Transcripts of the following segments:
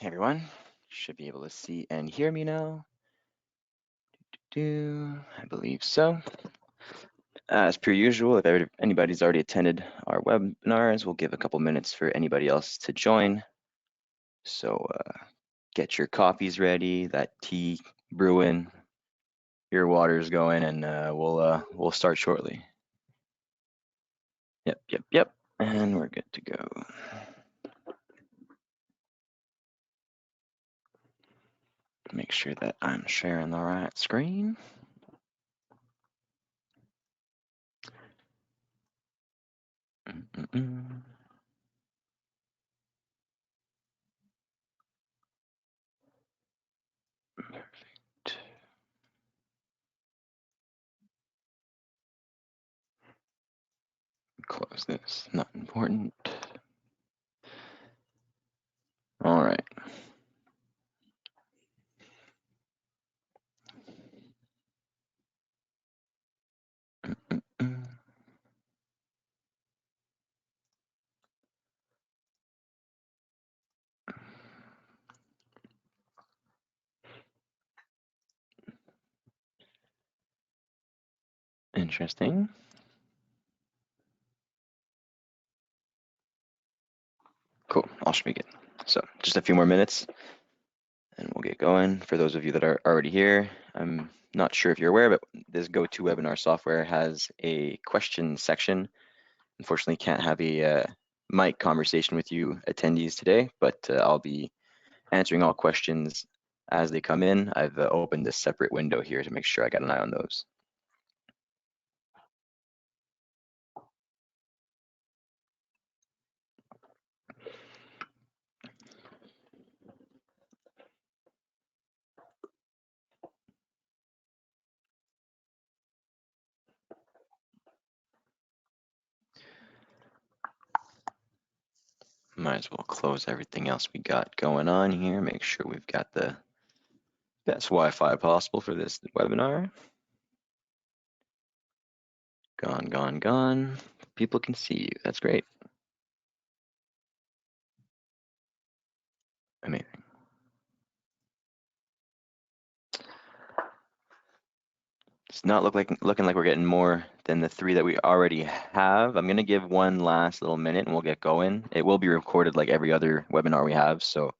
Hey everyone, should be able to see and hear me now. I believe so. As per usual, if anybody's already attended our webinars, we'll give a couple minutes for anybody else to join. So get your coffees ready, that tea brewing, your water's going, and we'll start shortly. Yep, and we're good to go. Make sure that I'm sharing the right screen. Perfect. Close this, not important. All right. Interesting. Cool, all should be good. So just a few more minutes and we'll get going. For those of you that are already here, I'm not sure if you're aware, but this GoToWebinar software has a question section. Unfortunately, can't have a mic conversation with you attendees today, but I'll be answering all questions as they come in. I've opened a separate window here to make sure I got an eye on those. Might as well close everything else we got going on here. Make sure we've got the best Wi-Fi possible for this webinar. Gone. People can see you. That's great. Amazing. It's not looking like we're getting more than the 3 that we already have. I'm gonna give one last little minute and we'll get going. It will be recorded like every other webinar we have. So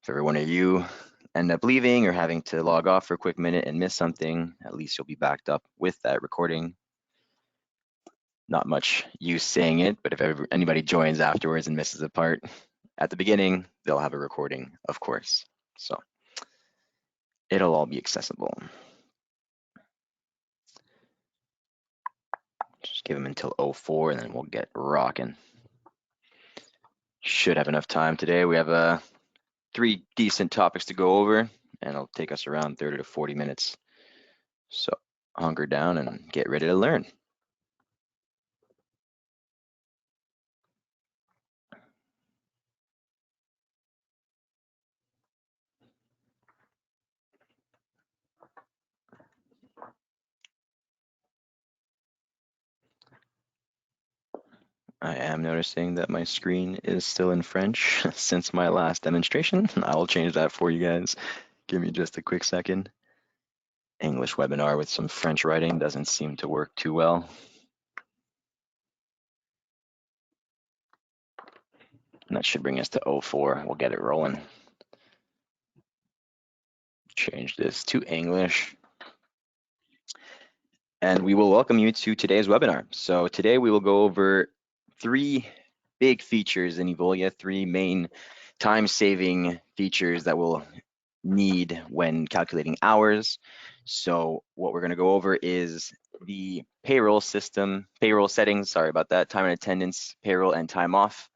if every one of you end up leaving or having to log off for a quick minute and miss something, at least you'll be backed up with that recording. Not much use saying it, but if anybody joins afterwards and misses a part at the beginning, they'll have a recording, of course. So it'll all be accessible. Just give them until 04 and then we'll get rocking. Should have enough time today. We have 3 decent topics to go over and it'll take us around 30 to 40 minutes. So hunker down and get ready to learn. I am noticing that my screen is still in French since my last demonstration. I will change that for you guys. Give me just a quick second. English webinar with some French writing doesn't seem to work too well. And that should bring us to 04. We'll get it rolling. Change this to English. And we will welcome you to today's webinar. So today we will go over 3 big features in Evolia, 3 main time-saving features that we'll need when calculating hours. So what we're going to go over is the payroll system, payroll settings, sorry about that, time and attendance, payroll, and time off.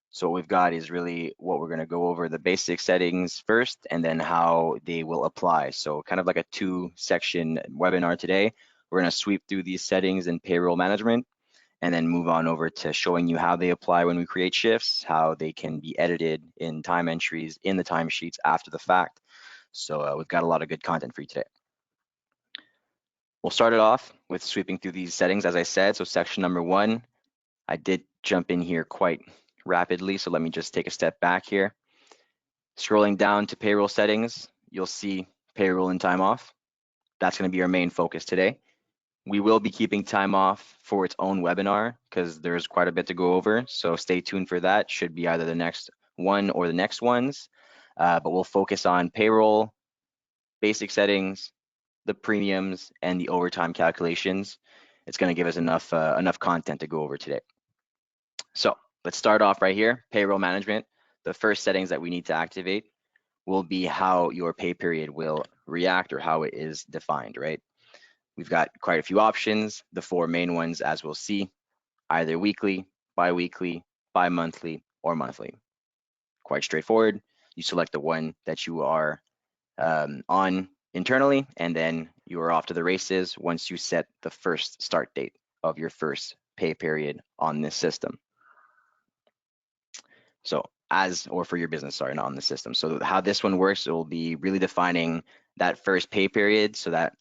So what we've got is really what we're going to go over, the basic settings first, and then how they will apply. So kind of like a 2-section webinar today. We're going to sweep through these settings in payroll management and then move on over to showing you how they apply when we create shifts, how they can be edited in time entries in the timesheets after the fact. So we've got a lot of good content for you today. We'll start it off with sweeping through these settings, as I said. So section number 1, I did jump in here quite rapidly, so let me just take a step back here. Scrolling down to payroll settings, you'll see payroll and time off. That's going to be our main focus today. We will be keeping time off for its own webinar because there's quite a bit to go over. So stay tuned for that. Should be either the next one or the next ones. But we'll focus on payroll, basic settings, the premiums, and the overtime calculations. It's going to give us enough content to go over today. So let's start off right here, payroll management. The first settings that we need to activate will be how your pay period will react or how it is defined, right? We've got quite a few options. The four main ones, as we'll see, either weekly, bi-weekly, bi-monthly, or monthly. Quite straightforward. You select the one that you are on internally, and then you are off to the races once you set the first start date of your first pay period on this system. So or for your business, sorry, not on the system. So how this one works, it will be really defining that first pay period so that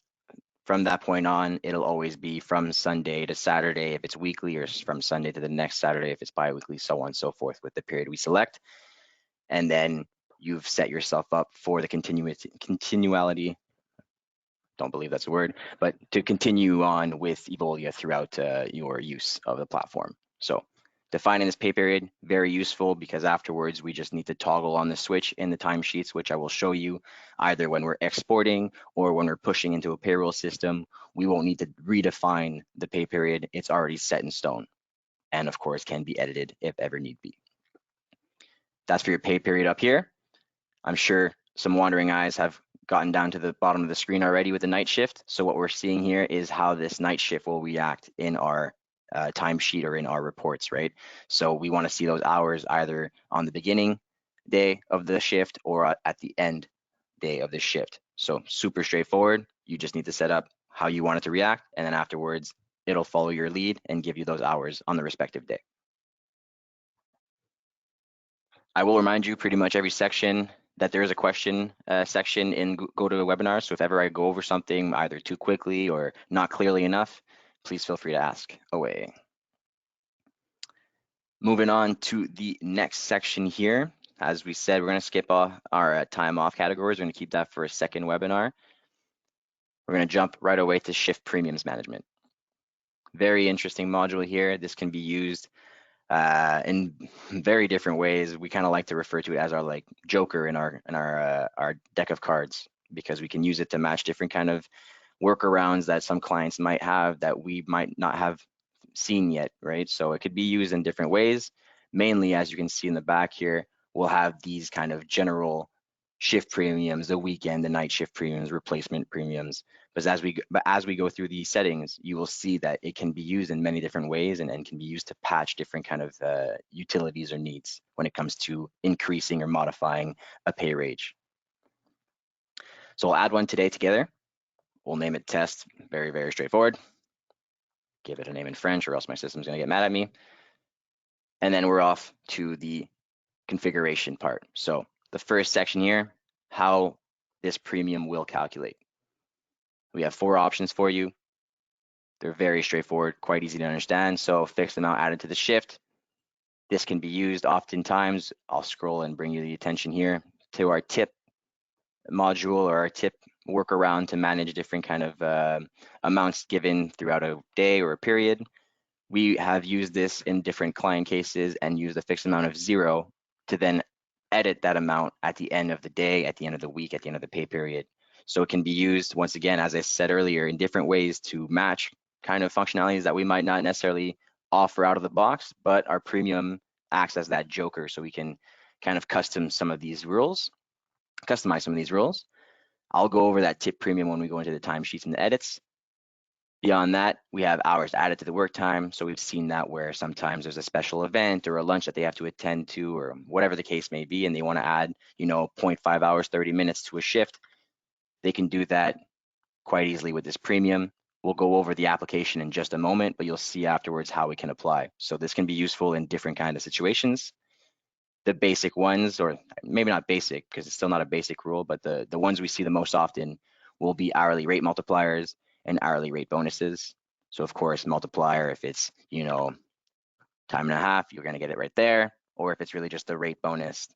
from that point on, it'll always be from Sunday to Saturday if it's weekly, or from Sunday to the next Saturday if it's bi-weekly, so on and so forth with the period we select. And then you've set yourself up for the continuality, don't believe that's a word, but to continue on with Evolia throughout your use of the platform. So defining this pay period, very useful because afterwards we just need to toggle on the switch in the timesheets, which I will show you either when we're exporting or when we're pushing into a payroll system. We won't need to redefine the pay period. It's already set in stone and of course can be edited if ever need be. That's for your pay period up here. I'm sure some wandering eyes have gotten down to the bottom of the screen already with the night shift. So what we're seeing here is how this night shift will react in our timesheet or in our reports, right? So we want to see those hours either on the beginning day of the shift or at the end day of the shift. So super straightforward. You just need to set up how you want it to react, and then afterwards it'll follow your lead and give you those hours on the respective day. I will remind you pretty much every section that there is a question section in GoToWebinar. So if ever I go over something either too quickly or not clearly enough, please feel free to ask away. Moving on to the next section here. As we said, we're going to skip our time off categories. We're going to keep that for a second webinar. We're going to jump right away to shift premiums management. Very interesting module here. This can be used in very different ways. We kind of like to refer to it as our like joker in our deck of cards, because we can use it to match different kind of workarounds that some clients might have that we might not have seen yet, right? So it could be used in different ways. Mainly, as you can see in the back here, we'll have these kind of general shift premiums, the weekend, the night shift premiums, replacement premiums. But as we go through these settings, you will see that it can be used in many different ways and can be used to patch different kind of utilities or needs when it comes to increasing or modifying a pay range. So we'll add one today together. We'll name it test, very, very straightforward. Give it a name in French or else my system's gonna get mad at me. And then we're off to the configuration part. So the first section here, how this premium will calculate. We have 4 options for you. They're very straightforward, quite easy to understand. So fixed amount added to the shift. This can be used oftentimes. I'll scroll and bring you the attention here to our tip module or our tip workaround to manage different kind of amounts given throughout a day or a period. We have used this in different client cases and used a fixed amount of 0 to then edit that amount at the end of the day, at the end of the week, at the end of the pay period. So it can be used, once again, as I said earlier, in different ways to match kind of functionalities that we might not necessarily offer out of the box, but our premium acts as that joker. So we can kind of customize some of these rules. I'll go over that tip premium when we go into the timesheets and the edits. Beyond that, we have hours added to the work time. So we've seen that where sometimes there's a special event or a lunch that they have to attend to or whatever the case may be, and they want to add, 0.5 hours, 30 minutes to a shift. They can do that quite easily with this premium. We'll go over the application in just a moment, but you'll see afterwards how we can apply. So this can be useful in different kind of situations. The basic ones, or maybe not basic because it's still not a basic rule, but the ones we see the most often will be hourly rate multipliers and hourly rate bonuses. So of course, multiplier, if it's, time and a half, you're going to get it right there. Or if it's really just the rate bonus,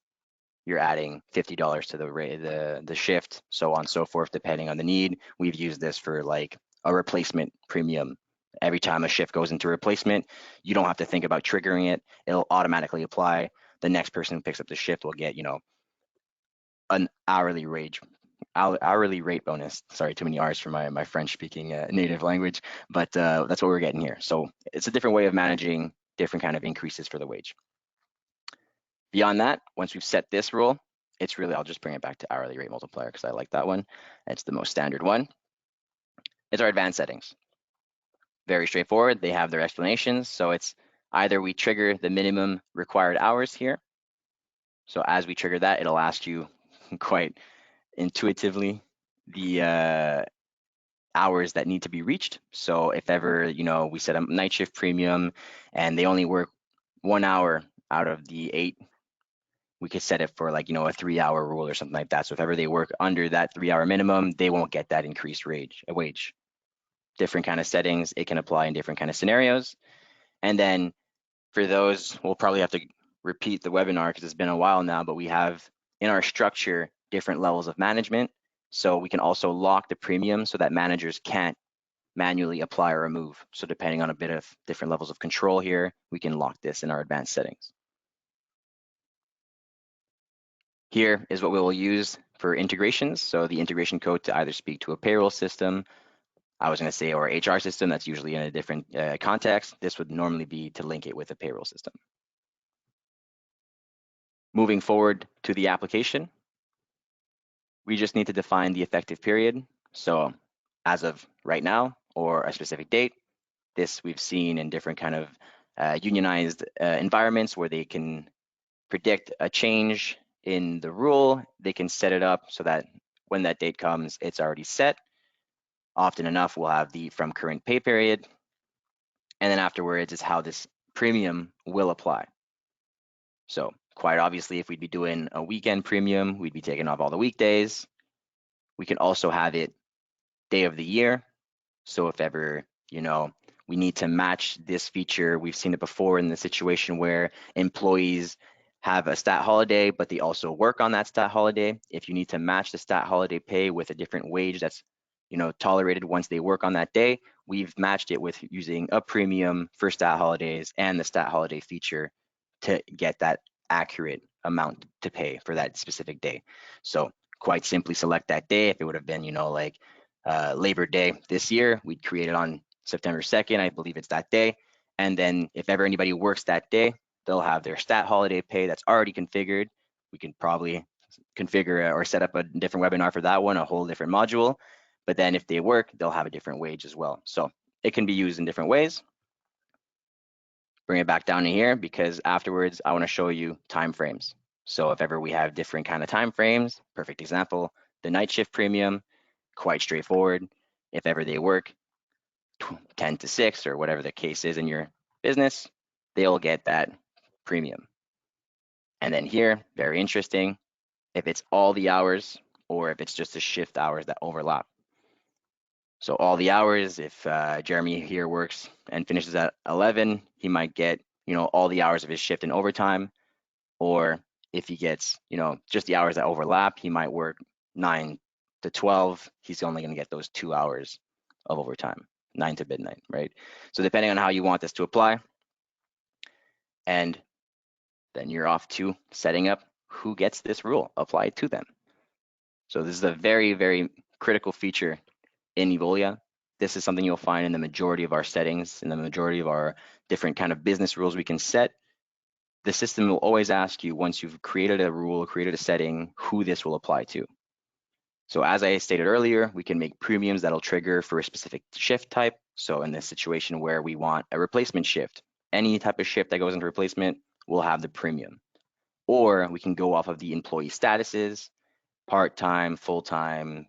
you're adding $50 to the shift, so on and so forth, depending on the need. We've used this for like a replacement premium. Every time a shift goes into replacement, you don't have to think about triggering it. It'll automatically apply. The next person who picks up the shift will get, an hourly rate bonus. Sorry, too many R's for my French speaking native language, but that's what we're getting here. So it's a different way of managing different kind of increases for the wage. Beyond that, once we've set this rule, it's really, I'll just bring it back to hourly rate multiplier because I like that one. It's the most standard one. It's our advanced settings. Very straightforward. They have their explanations. So it's either we trigger the minimum required hours here. So as we trigger that, it'll ask you quite intuitively the hours that need to be reached. So if ever, we set a night shift premium and they only work 1 hour out of the 8, we could set it for like, a 3-hour rule or something like that. So if ever they work under that 3-hour minimum, they won't get that increased wage. Different kind of settings, it can apply in different kind of scenarios. And then for those, we'll probably have to repeat the webinar because it's been a while now, but we have in our structure different levels of management. So we can also lock the premium so that managers can't manually apply or remove. So depending on a bit of different levels of control here, we can lock this in our advanced settings. Here is what we will use for integrations. So the integration code to either speak to a payroll system, I was going to say, or HR system, that's usually in a different context. This would normally be to link it with a payroll system. Moving forward to the application, we just need to define the effective period. So as of right now or a specific date, this we've seen in different kind of unionized environments where they can predict a change in the rule. They can set it up so that when that date comes, it's already set. Often enough, we'll have the from current pay period. And then afterwards is how this premium will apply. So quite obviously, if we'd be doing a weekend premium, we'd be taking off all the weekdays. We can also have it day of the year. So if ever, we need to match this feature, we've seen it before in the situation where employees have a stat holiday, but they also work on that stat holiday. If you need to match the stat holiday pay with a different wage that's, tolerated once they work on that day, we've matched it with using a premium for stat holidays and the stat holiday feature to get that accurate amount to pay for that specific day. So quite simply select that day. If it would have been, like Labor Day this year, we'd create it on September 2nd. I believe it's that day. And then if ever anybody works that day, they'll have their stat holiday pay that's already configured. We can probably configure or set up a different webinar for that one, a whole different module. But then if they work, they'll have a different wage as well. So it can be used in different ways. Bring it back down to here because afterwards I want to show you time frames. So if ever we have different kind of time frames, perfect example, the night shift premium, quite straightforward. If ever they work 10 to 6 or whatever the case is in your business, they'll get that premium. And then here, very interesting, if it's all the hours or if it's just the shift hours that overlap. So all the hours, if Jeremy here works and finishes at 11, he might get, all the hours of his shift in overtime. Or if he gets, just the hours that overlap, he might work 9 to 12. He's only going to get those 2 hours of overtime, 9 to midnight, right? So depending on how you want this to apply, and then you're off to setting up who gets this rule applied to them. So this is a very, very critical feature in Evolia. This is something you'll find in the majority of our settings, in the majority of our different kind of business rules we can set. The system will always ask you, once you've created a rule, created a setting, who this will apply to. So as I stated earlier, we can make premiums that'll trigger for a specific shift type. So in this situation where we want a replacement shift, any type of shift that goes into replacement will have the premium. Or we can go off of the employee statuses, part-time, full-time,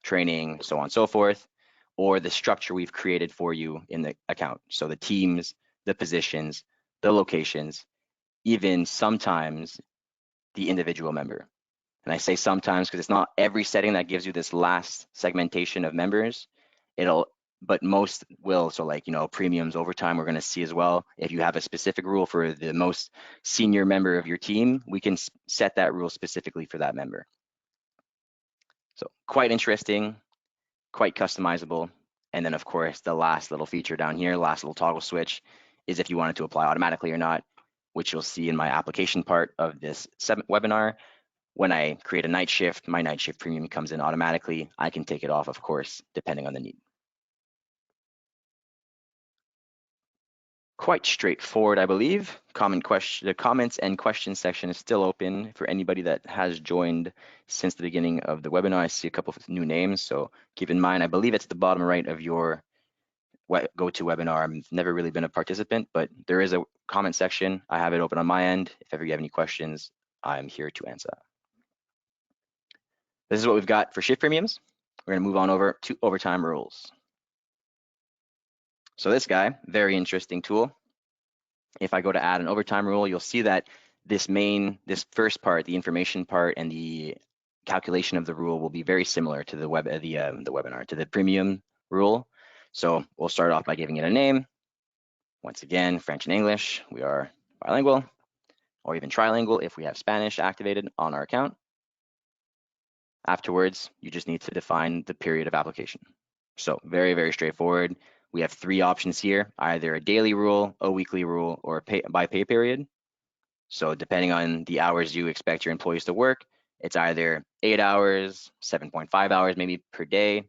training, so on and so forth, or the structure we've created for you in the account. So the teams, the positions, the locations, even sometimes the individual member. And I say sometimes because it's not every setting that gives you this last segmentation of members. It'll but most will. So like, premiums, overtime, we're going to see as well. If you have a specific rule for the most senior member of your team, we can set that rule specifically for that member. So quite interesting, quite customizable. And then of course, the last little feature down here, last little toggle switch, is if you want it to apply automatically or not, which you'll see in my application part of this webinar. When I create a night shift, my night shift premium comes in automatically. I can take it off, of course, depending on the need. Quite straightforward, I believe. The comments and questions section is still open for anybody that has joined since the beginning of the webinar. I see a couple of new names, so keep in mind, I believe it's the bottom right of your GoToWebinar. I've never really been a participant, but there is a comment section. I have it open on my end. If ever you have any questions, I'm here to answer. This is what we've got for shift premiums. We're gonna move on over to overtime rules. So this guy, very interesting tool. If I go to add an overtime rule, you'll see that this first part, the information part and the calculation of the rule will be very similar to the webinar, to the premium rule. So we'll start off by giving it a name. Once again, French and English, we are bilingual, or even trilingual if we have Spanish activated on our account. Afterwards, you just need to define the period of application. So very, very straightforward. We have three options here, either a daily rule, a weekly rule, or a by pay period. So depending on the hours you expect your employees to work, it's either 8 hours, 7.5 hours maybe per day,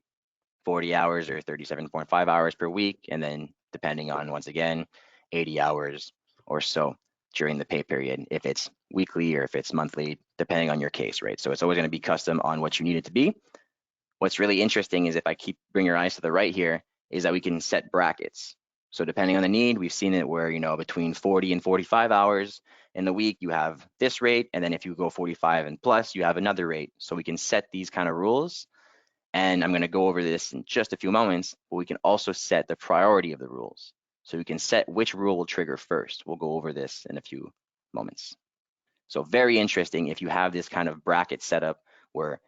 40 hours or 37.5 hours per week, and then depending on, once again, 80 hours or so during the pay period, if it's weekly or if it's monthly, depending on your case, right? So it's always going to be custom on what you need it to be. What's really interesting is if I bring your eyes to the right here, is that we can set brackets. So depending on the need, we've seen it where, between 40 and 45 hours in the week, you have this rate. And then if you go 45 and plus, you have another rate. So we can set these kind of rules. And I'm going to go over this in just a few moments, but we can also set the priority of the rules. So we can set which rule will trigger first. We'll go over this in a few moments. So very interesting if you have this kind of bracket setup where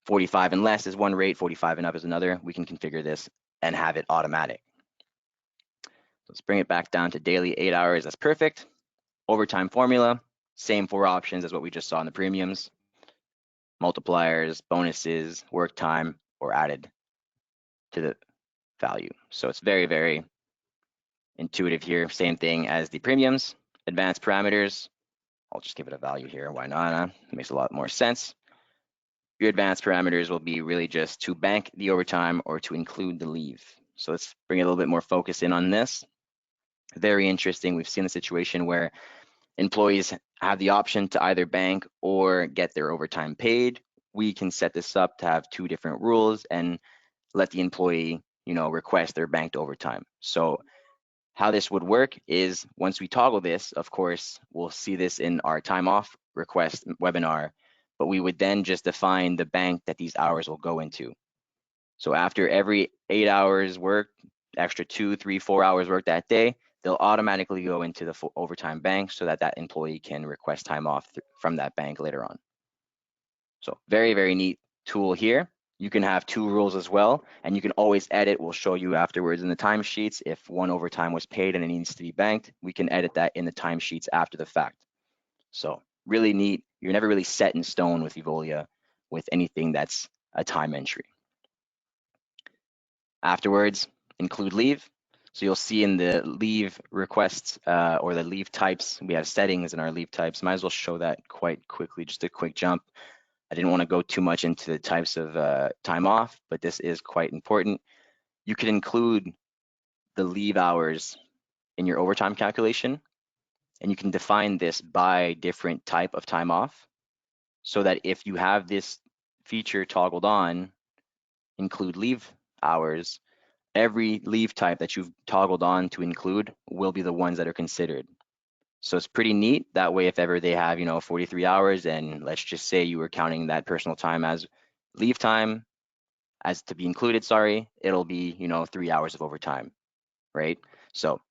45 and less is one rate, 45 and up is another. We can configure this and have it automatic. Let's bring it back down to daily 8 hours. That's perfect. Overtime formula, same four options as what we just saw in the premiums. Multipliers, bonuses, work time, or added to the value. So it's very, very intuitive here. Same thing as the premiums. Advanced parameters, I'll just give it a value here. Why not? It makes a lot more sense. Your advanced parameters will be really just to bank the overtime or to include the leave. So let's bring a little bit more focus in on this. Very interesting. We've seen a situation where employees have the option to either bank or get their overtime paid. We can set this up to have two different rules and let the employee, request their banked overtime. So how this would work is once we toggle this, of course, we'll see this in our time off request webinar, but we would then just define the bank that these hours will go into. So after every 8 hours worked, extra 2, 3, 4 hours worked that day, they'll automatically go into the overtime bank so that that employee can request time off from that bank later on. So very, very neat tool here. You can have two rules as well, and you can always edit. We'll show you afterwards in the timesheets. If one overtime was paid and it needs to be banked, we can edit that in the timesheets after the fact. So really neat. You're never really set in stone with Evolia with anything that's a time entry. Afterwards, include leave. So you'll see in the leave requests or the leave types, we have settings in our leave types. Might as well show that quite quickly, just a quick jump. I didn't want to go too much into the types of time off, but this is quite important. You can include the leave hours in your overtime calculation, and you can define this by different type of time off, so that if you have this feature toggled on, include leave hours, every leave type that you've toggled on to include will be the ones that are considered. So it's pretty neat. That way, if ever they have, 43 hours, and let's just say you were counting that personal time as leave time, as to be included, sorry, it'll be, 3 hours of overtime, right? So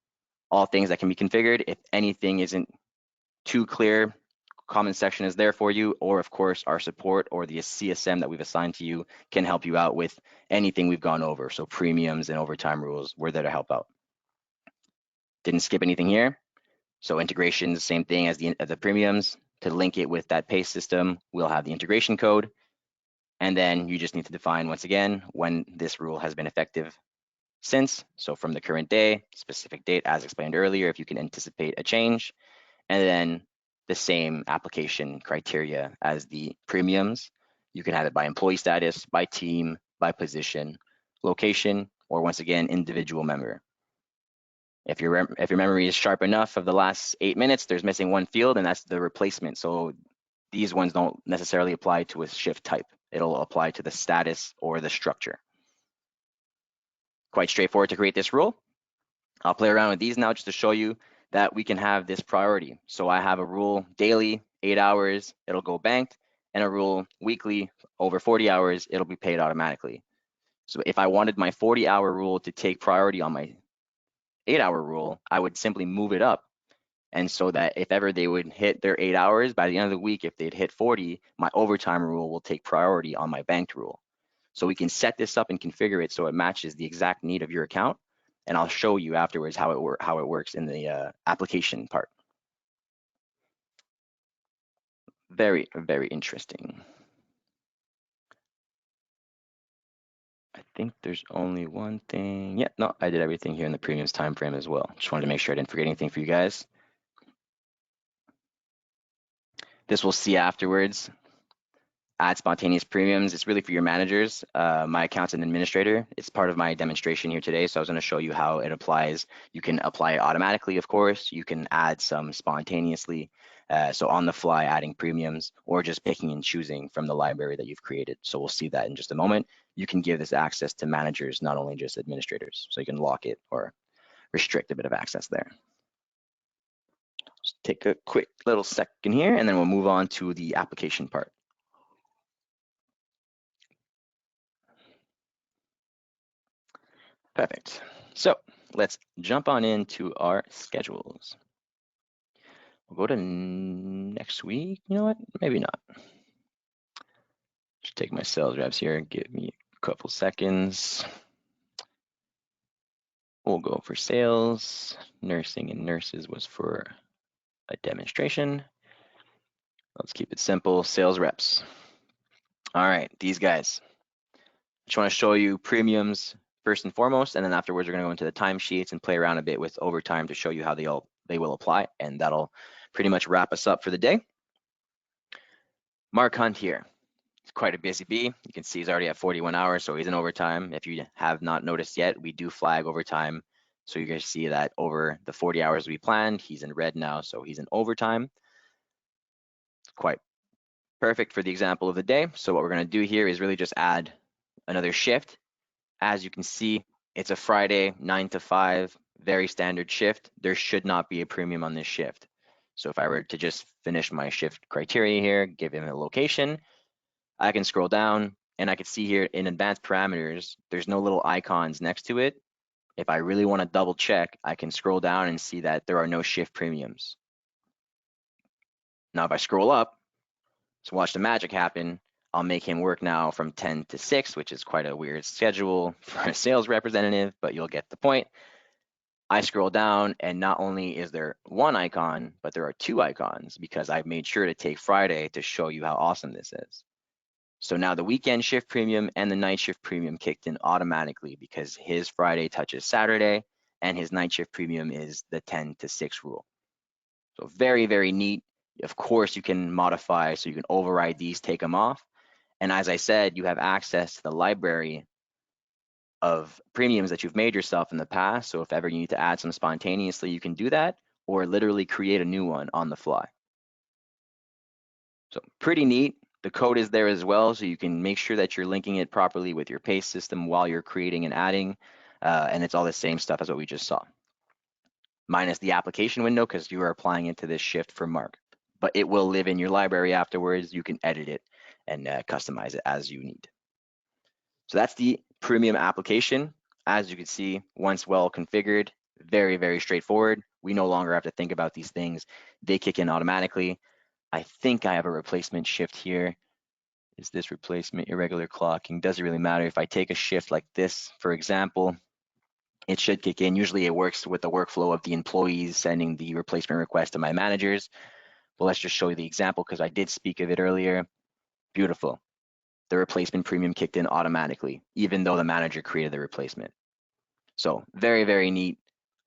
all things that can be configured. If anything isn't too clear, comment section is there for you, or of course our support or the CSM that we've assigned to you can help you out with anything we've gone over. So premiums and overtime rules, we're there to help out. Didn't skip anything here. So integrations, same thing as the premiums. To link it with that pay system, we'll have the integration code. And then you just need to define, once again, when this rule has been effective since. So from the current day, specific date, as explained earlier, if you can anticipate a change. And then the same application criteria as the premiums. You can have it by employee status, by team, by position, location, or once again, individual member. If your memory is sharp enough of the last 8 minutes, there's missing one field, and that's the replacement. So these ones don't necessarily apply to a shift type. It'll apply to the status or the structure. Quite straightforward to create this rule. I'll play around with these now just to show you that we can have this priority. So I have a rule daily, 8 hours, it'll go banked, and a rule weekly, over 40 hours, it'll be paid automatically. So if I wanted my 40-hour rule to take priority on my 8-hour rule, I would simply move it up. And so that if ever they would hit their 8 hours, by the end of the week, if they'd hit 40, my overtime rule will take priority on my banked rule. So we can set this up and configure it so it matches the exact need of your account. And I'll show you afterwards how it works in the application part. Very, very interesting. I think there's only one thing. Yeah, no, I did everything here in the premiums time frame as well. Just wanted to make sure I didn't forget anything for you guys. This we'll see afterwards. Add spontaneous premiums. It's really for your managers. My account's an administrator. It's part of my demonstration here today. So I was going to show you how it applies. You can apply it automatically, of course. You can add some spontaneously. So on the fly, adding premiums, or just picking and choosing from the library that you've created. So we'll see that in just a moment. You can give this access to managers, not only just administrators. So you can lock it or restrict a bit of access there. Just take a quick little second here, and then we'll move on to the application part. Perfect. So let's jump on into our schedules. We'll go to next week. You know what? Maybe not. Just take my sales reps here. Give me a couple seconds. We'll go for sales. Nursing and nurses was for a demonstration. Let's keep it simple. Sales reps. All right, these guys. I just want to show you premiums first and foremost, and then afterwards we're going to go into the timesheets and play around a bit with overtime to show you how they will apply, and that'll pretty much wrap us up for the day. Mark Hunt here. He's quite a busy bee. You can see he's already at 41 hours, so he's in overtime. If you have not noticed yet, we do flag overtime. So you guys see that over the 40 hours we planned, he's in red now, so he's in overtime. It's quite perfect for the example of the day. So what we're going to do here is really just add another shift. As you can see, it's a Friday, 9 to 5, very standard shift. There should not be a premium on this shift. So if I were to just finish my shift criteria here, give him a location, I can scroll down and I can see here in advanced parameters, there's no little icons next to it. If I really want to double check, I can scroll down and see that there are no shift premiums. Now, if I scroll up, so watch the magic happen. I'll make him work now from 10 to 6, which is quite a weird schedule for a sales representative, but you'll get the point. I scroll down and not only is there one icon, but there are two icons because I've made sure to take Friday to show you how awesome this is. So now the weekend shift premium and the night shift premium kicked in automatically because his Friday touches Saturday and his night shift premium is the 10 to 6 rule. So very, very neat. Of course, you can modify, so you can override these, take them off. And as I said, you have access to the library of premiums that you've made yourself in the past. So if ever you need to add some spontaneously, you can do that or literally create a new one on the fly. So pretty neat. The code is there as well, so you can make sure that you're linking it properly with your pay system while you're creating and adding, and it's all the same stuff as what we just saw. Minus the application window because you are applying it to this shift for Mark, but it will live in your library afterwards. You can edit it and customize it as you need. So that's the premium application. As you can see, once well configured, very, very straightforward. We no longer have to think about these things. They kick in automatically. I think I have a replacement shift here. Is this replacement irregular clocking? Doesn't really matter. If I take a shift like this, for example, it should kick in. Usually it works with the workflow of the employees sending the replacement request to my managers. But let's just show you the example because I did speak of it earlier. Beautiful. The replacement premium kicked in automatically, even though the manager created the replacement. So very, very neat.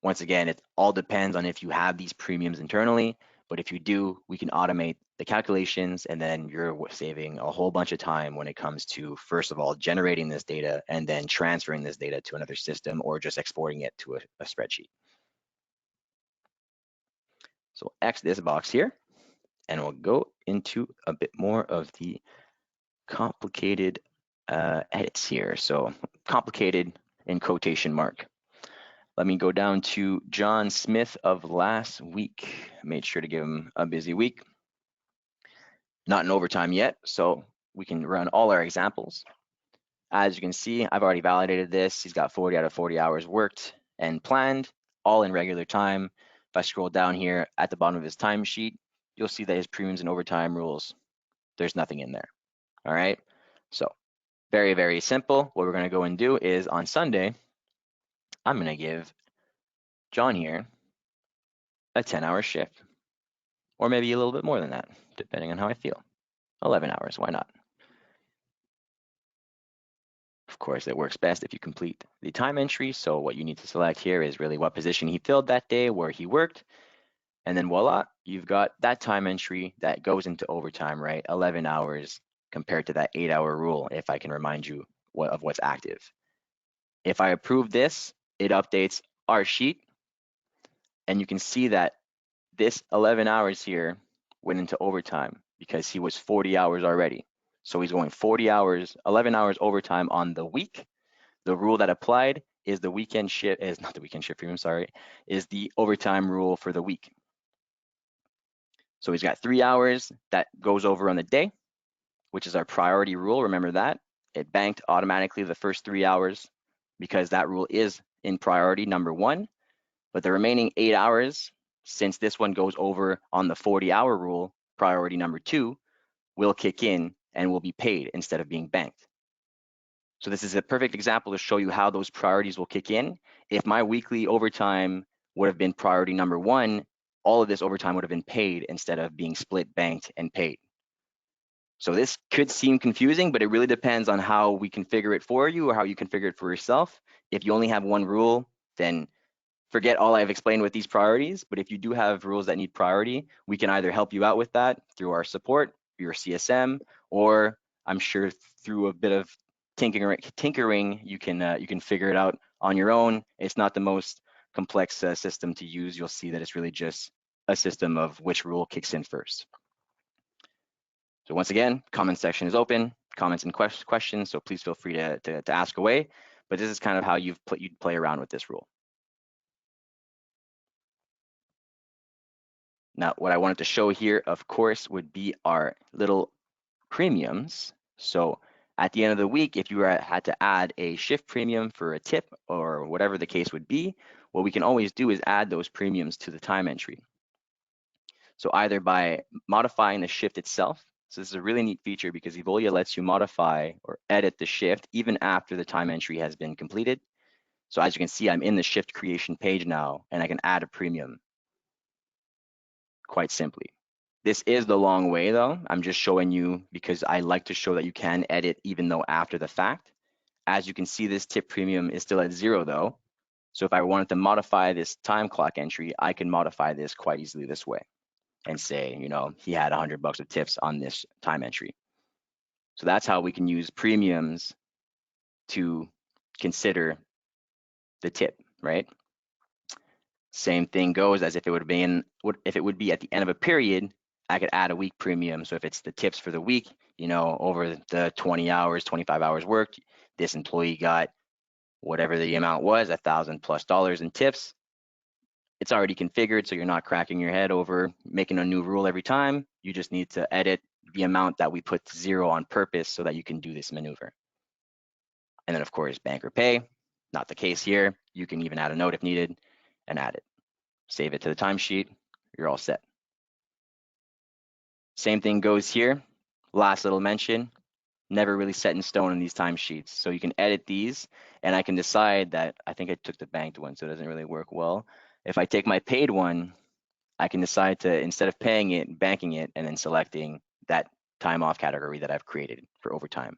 Once again, it all depends on if you have these premiums internally, but if you do, we can automate the calculations and then you're saving a whole bunch of time when it comes to, first of all, generating this data and then transferring this data to another system or just exporting it to a spreadsheet. So X this box here, and we'll go into a bit more of the complicated edits here. So complicated in quotation mark. Let me go down to John Smith of last week. Made sure to give him a busy week. Not in overtime yet, so we can run all our examples. As you can see, I've already validated this. He's got 40 out of 40 hours worked and planned, all in regular time. If I scroll down here at the bottom of his timesheet, you'll see that his premiums and overtime rules, there's nothing in there. All right, so very, very simple. What we're going to go and do is on Sunday, I'm going to give John here a 10-hour shift, or maybe a little bit more than that, depending on how I feel. 11 hours, why not? Of course, it works best if you complete the time entry. So what you need to select here is really what position he filled that day, where he worked, and then voila, you've got that time entry that goes into overtime, right? 11 hours compared to that 8-hour rule, if I can remind you of what's active. If I approve this, it updates our sheet, and you can see that this 11 hours here went into overtime because he was 40 hours already. So he's going 40 hours, 11 hours overtime on the week. The rule that applied is the weekend shift, is not the weekend shift premium, sorry, is the overtime rule for the week. So he's got 3 hours that goes over on the day, which is our priority rule. Remember that. It banked automatically the first 3 hours because that rule is in priority number 1. But the remaining 8 hours, since this one goes over on the 40-hour rule, priority number 2, will kick in and will be paid instead of being banked. So this is a perfect example to show you how those priorities will kick in. If my weekly overtime would have been priority number 1, all of this overtime would have been paid instead of being split, banked, and paid. So this could seem confusing, but it really depends on how we configure it for you or how you configure it for yourself. If you only have one rule, then forget all I've explained with these priorities. But if you do have rules that need priority, we can either help you out with that through our support, your CSM, or I'm sure through a bit of tinkering, you can figure it out on your own. It's not the most complex system to use. You'll see that it's really just a system of which rule kicks in first. So once again, comment section is open, comments and questions, so please feel free to ask away. But this is kind of how you'd play around with this rule. Now, what I wanted to show here, of course, would be our little premiums. So at the end of the week, if you had to add a shift premium for a tip or whatever the case would be, what we can always do is add those premiums to the time entry. So either by modifying the shift itself. So this is a really neat feature because Evolia lets you modify or edit the shift even after the time entry has been completed. So as you can see, I'm in the shift creation page now, and I can add a premium quite simply. This is the long way though. I'm just showing you because I like to show that you can edit even though after the fact. As you can see, this tip premium is still at 0 though. So if I wanted to modify this time clock entry, I can modify this quite easily this way and say, you know, he had $100 of tips on this time entry. So that's how we can use premiums to consider the tip, right? Same thing goes as if it would be at the end of a period, I could add a week premium. So if it's the tips for the week, you know, over the 20 hours, 25 hours worked, this employee got whatever the amount was, $1,000+ in tips. It's already configured, so you're not cracking your head over making a new rule every time. You just need to edit the amount that we put to 0 on purpose so that you can do this maneuver. And then of course, bank or pay, not the case here. You can even add a note if needed and add it. Save it to the timesheet, you're all set. Same thing goes here. Last little mention, never really set in stone in these timesheets. So you can edit these, and I can decide that I think I took the banked one, so it doesn't really work well. If I take my paid one, I can decide to, instead of paying it, banking it, and then selecting that time off category that I've created for overtime.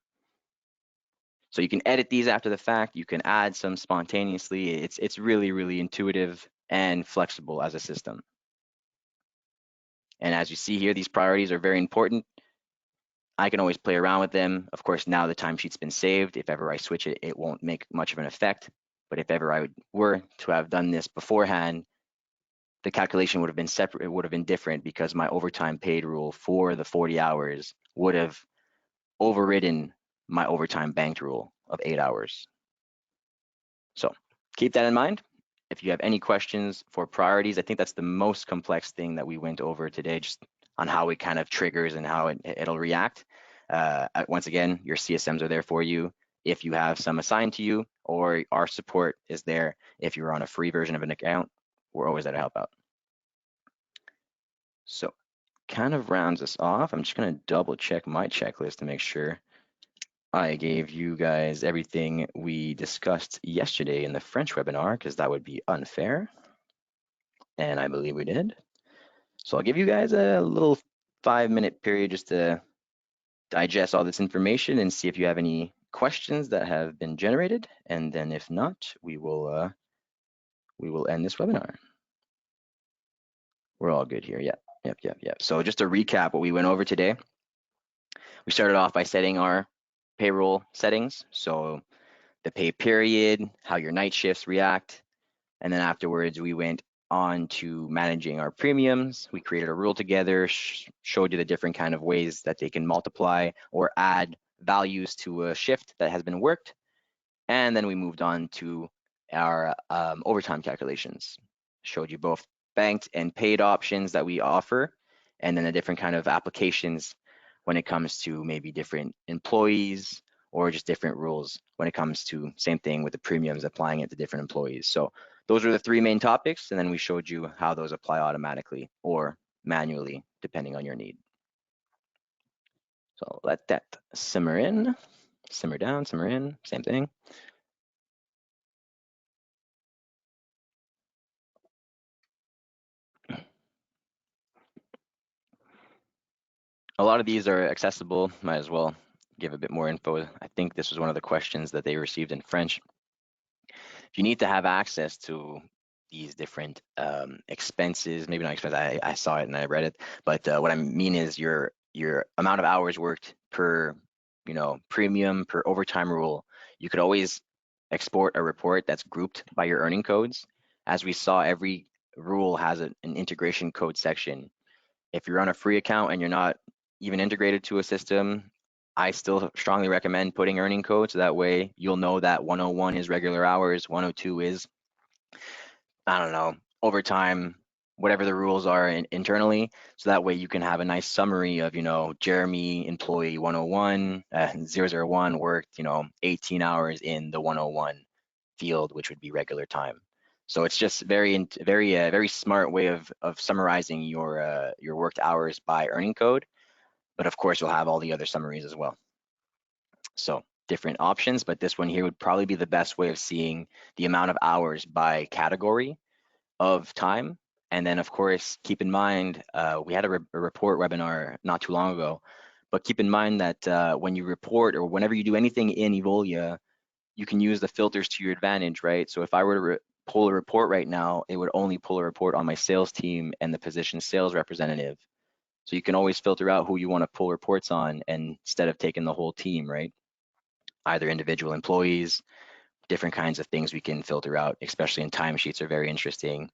So you can edit these after the fact. You can add some spontaneously. It's really, really intuitive and flexible as a system. And as you see here, these priorities are very important. I can always play around with them. Of course, now the timesheet's been saved. If ever I switch it, it won't make much of an effect. But if ever I were to have done this beforehand, the calculation would have been separate. It would have been different because my overtime paid rule for the 40 hours would have overridden my overtime banked rule of 8 hours. So keep that in mind. If you have any questions for priorities, I think that's the most complex thing that we went over today, just on how it kind of triggers and how it'll react. Once again, your CSMs are there for you if you have some assigned to you, or our support is there if you're on a free version of an account. We're always there to help out. So kind of rounds us off. I'm just going to double check my checklist to make sure I gave you guys everything we discussed yesterday in the French webinar, because that would be unfair. And I believe we did. So I'll give you guys a little 5-minute period just to digest all this information and see if you have any questions that have been generated. And then if not, we will end this webinar. We're all good here. Yep. So just to recap what we went over today, we started off by setting our payroll settings. So the pay period, how your night shifts react. And then afterwards, we went on to managing our premiums. We created a rule together, showed you the different kind of ways that they can multiply or add values to a shift that has been worked. And then we moved on to our overtime calculations. Showed you both banked and paid options that we offer, and then the different kind of applications when it comes to maybe different employees or just different rules when it comes to same thing with the premiums, applying it to different employees. So those are the 3 main topics, and then we showed you how those apply automatically or manually depending on your need. So let that simmer in, simmer down, simmer in, same thing. A lot of these are accessible. Might as well give a bit more info. I think this was one of the questions that they received in French. If you need to have access to these different expenses, maybe not expenses, I saw it and I read it, but what I mean is your amount of hours worked per, premium, per overtime rule. You could always export a report that's grouped by your earning codes. As we saw, every rule has an integration code section. If you're on a free account and you're not even integrated to a system, I still strongly recommend putting earning code, so that way you'll know that 101 is regular hours, 102 is, I don't know, overtime, whatever the rules are internally. So that way you can have a nice summary of, Jeremy, employee 101, 001 worked, 18 hours in the 101 field, which would be regular time. So it's just very smart way of summarizing your worked hours by earning code. But of course, you'll have all the other summaries as well. So different options, but this one here would probably be the best way of seeing the amount of hours by category of time. And then of course, keep in mind, we had a report webinar not too long ago, but keep in mind that when you report or whenever you do anything in Evolia, you can use the filters to your advantage, right? So if I were to pull a report right now, it would only pull a report on my sales team and the position sales representative. So you can always filter out who you want to pull reports on, and instead of taking the whole team, right? Either individual employees, different kinds of things we can filter out, especially in timesheets are very interesting.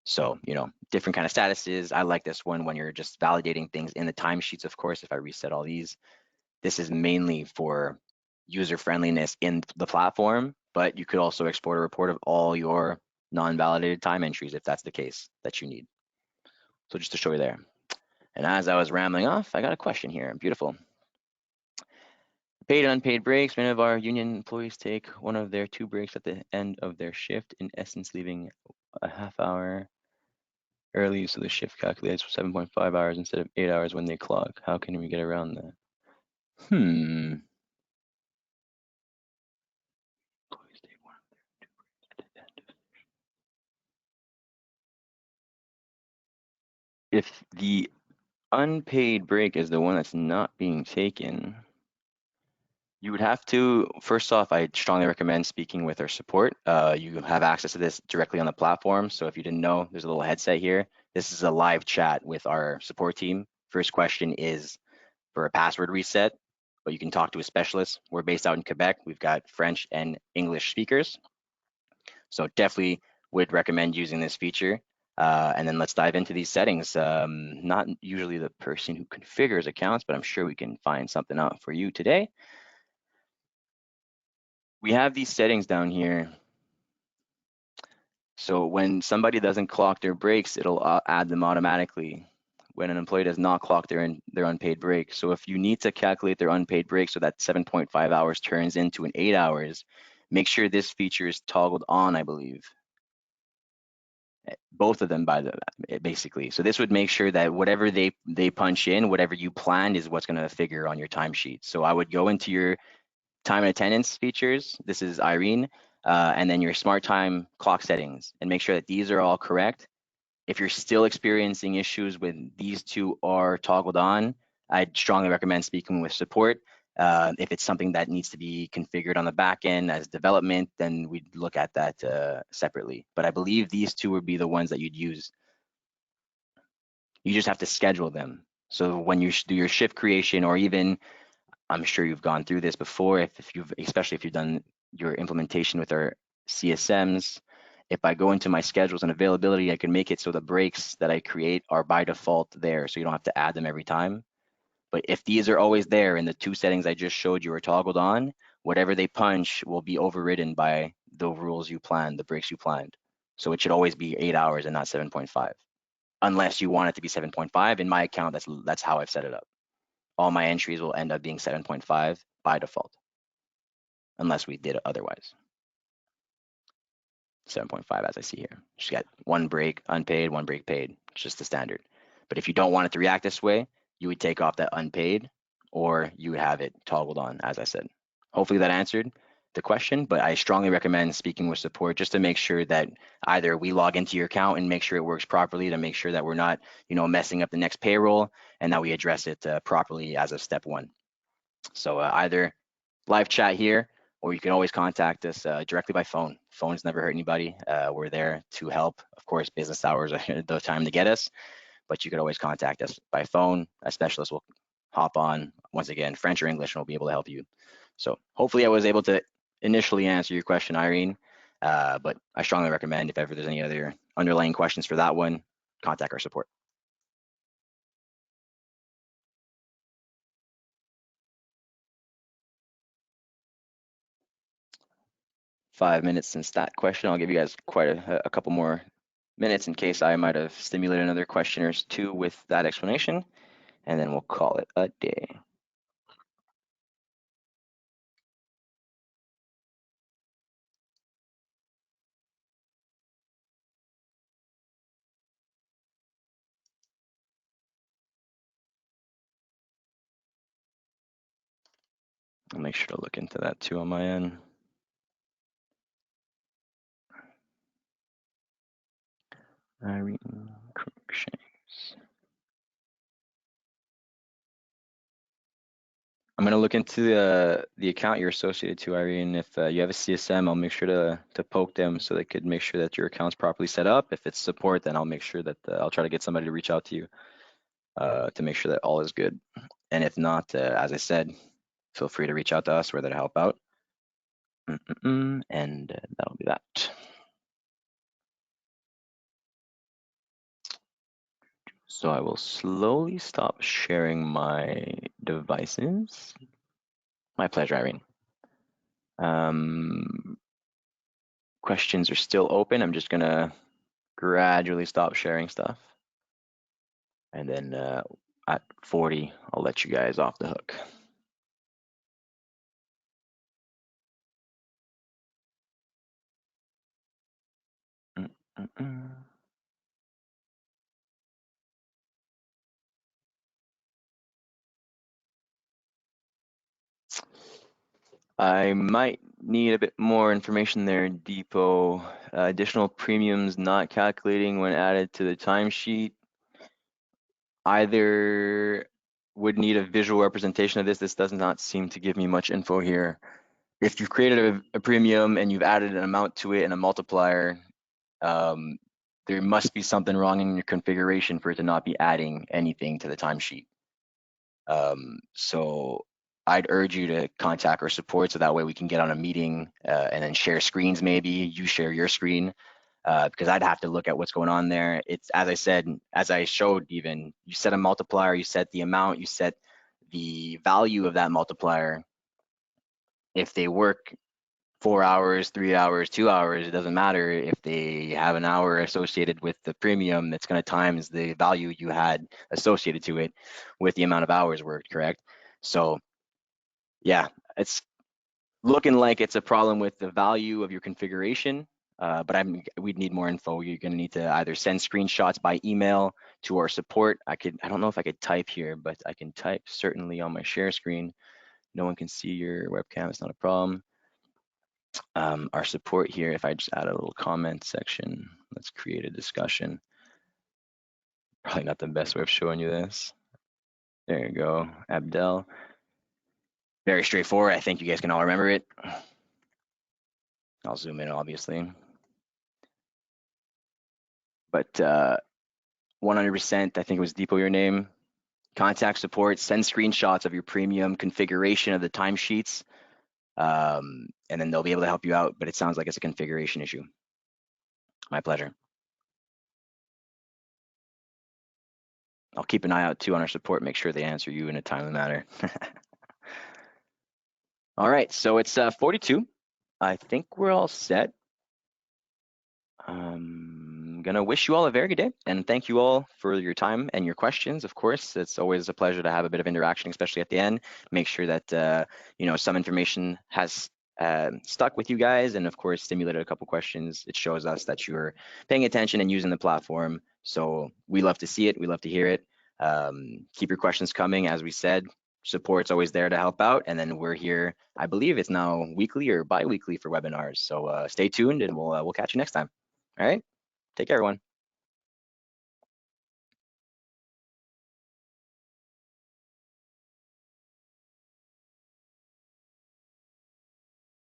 So, different kind of statuses. I like this one when you're just validating things in the timesheets. Of course, if I reset all these, this is mainly for user friendliness in the platform, but you could also export a report of all your non-validated time entries if that's the case that you need. So just to show you there. And as I was rambling off, I got a question here. Beautiful. Paid and unpaid breaks. Many of our union employees take one of their 2 breaks at the end of their shift, in essence, leaving a half hour. Early, so the shift calculates for 7.5 hours instead of 8 hours when they clock. How can we get around that? Hmm. If the unpaid break is the one that's not being taken, you would have to, first off, I strongly recommend speaking with our support. You have access to this directly on the platform. So if you didn't know, there's a little headset here. This is a live chat with our support team. First question is for a password reset, but you can talk to a specialist. We're based out in Quebec. We've got French and English speakers. So definitely would recommend using this feature. And then let's dive into these settings. Not usually the person who configures accounts, but I'm sure we can find something out for you today. We have these settings down here. So when somebody doesn't clock their breaks, it'll add them automatically when an employee does not clock their unpaid break. So if you need to calculate their unpaid break so that 7.5 hours turns into an 8 hours, make sure this feature is toggled on, I believe. Both of them basically. So this would make sure that whatever they punch in, whatever you planned is what's going to figure on your timesheet. So I would go into your time and attendance features. This is Irene, and then your smart time clock settings, and make sure that these are all correct. If you're still experiencing issues when these two are toggled on, I'd strongly recommend speaking with support. If it's something that needs to be configured on the back end as development, then we'd look at that separately. But I believe these two would be the ones that you'd use. You just have to schedule them. So when you do your shift creation, or even, I'm sure you've gone through this before, especially if you've done your implementation with our CSMs, if I go into my schedules and availability, I can make it so the breaks that I create are by default there, so you don't have to add them every time. But if these are always there and the two settings I just showed you are toggled on, whatever they punch will be overridden by the rules you planned, the breaks you planned. So it should always be 8 hours and not 7.5, unless you want it to be 7.5. In my account, that's how I've set it up. All my entries will end up being 7.5 by default, unless we did it otherwise. 7.5 as I see here. Just got one break unpaid, one break paid. It's just the standard. But if you don't want it to react this way, you would take off that unpaid, or you would have it toggled on, as I said. Hopefully that answered the question, but I strongly recommend speaking with support just to make sure that either we log into your account and make sure it works properly, to make sure that we're not, messing up the next payroll, and that we address it properly as of step one. So either live chat here, or you can always contact us directly by phone. Phones never hurt anybody. We're there to help. Of course, business hours are the time to get us, but you could always contact us by phone. A specialist will hop on, once again, French or English, and will be able to help you. So hopefully I was able to initially answer your question, Irene, but I strongly recommend, if ever there's any other underlying questions for that one, contact our support. 5 minutes since that question. I'll give you guys quite a couple more minutes in case I might have stimulated another question or two with that explanation, and then we'll call it a day. I'll make sure to look into that too on my end. Irene Crookshanks. I'm gonna look into the account you're associated to, Irene. If you have a CSM, I'll make sure to poke them so they could make sure that your account's properly set up. If it's support, then I'll make sure that I'll try to get somebody to reach out to you to make sure that all is good. And if not, as I said, feel free to reach out to us. We're there to help out. And that'll be that. So I will slowly stop sharing my devices. My pleasure, Irene. Questions are still open. I'm just gonna gradually stop sharing stuff. And then at 40, I'll let you guys off the hook. I might need a bit more information there, Depot. Additional premiums not calculating when added to the timesheet. Either would need a visual representation of this. This does not seem to give me much info here. If you've created a premium and you've added an amount to it and a multiplier, there must be something wrong in your configuration for it to not be adding anything to the timesheet. So I'd urge you to contact our support so that way we can get on a meeting and then share screens maybe. You share your screen because I'd have to look at what's going on there. It's, as I said, as I showed even, you set a multiplier, you set the amount, you set the value of that multiplier. If they work 4 hours, 3 hours, 2 hours, it doesn't matter. If they have an hour associated with the premium, that's going to times the value you had associated to it with the amount of hours worked, correct? So yeah, it's looking like it's a problem with the value of your configuration, but we'd need more info. You're going to need to either send screenshots by email to our support. I don't know if I could type here, but I can type certainly on my share screen. No one can see your webcam, it's not a problem. Our support here, if I just add a little comment section, let's create a discussion. Probably not the best way of showing you this. There you go, Abdel. Very straightforward. I think you guys can all remember it. I'll zoom in, obviously. But 100%, I think it was Depot your name. Contact support, send screenshots of your premium configuration of the timesheets, and then they'll be able to help you out, but it sounds like it's a configuration issue. My pleasure. I'll keep an eye out too on our support, make sure they answer you in a timely manner. All right, so it's 42. I think we're all set. I'm gonna wish you all a very good day and thank you all for your time and your questions. Of course, it's always a pleasure to have a bit of interaction, especially at the end. Make sure that you know, some information has stuck with you guys, and of course stimulated a couple questions. It shows us that you're paying attention and using the platform. So we love to see it, we love to hear it. Keep your questions coming. As we said, support's always there to help out, and then we're here, I believe it's now weekly or bi-weekly for webinars. So stay tuned and we'll catch you next time. All right, take care everyone.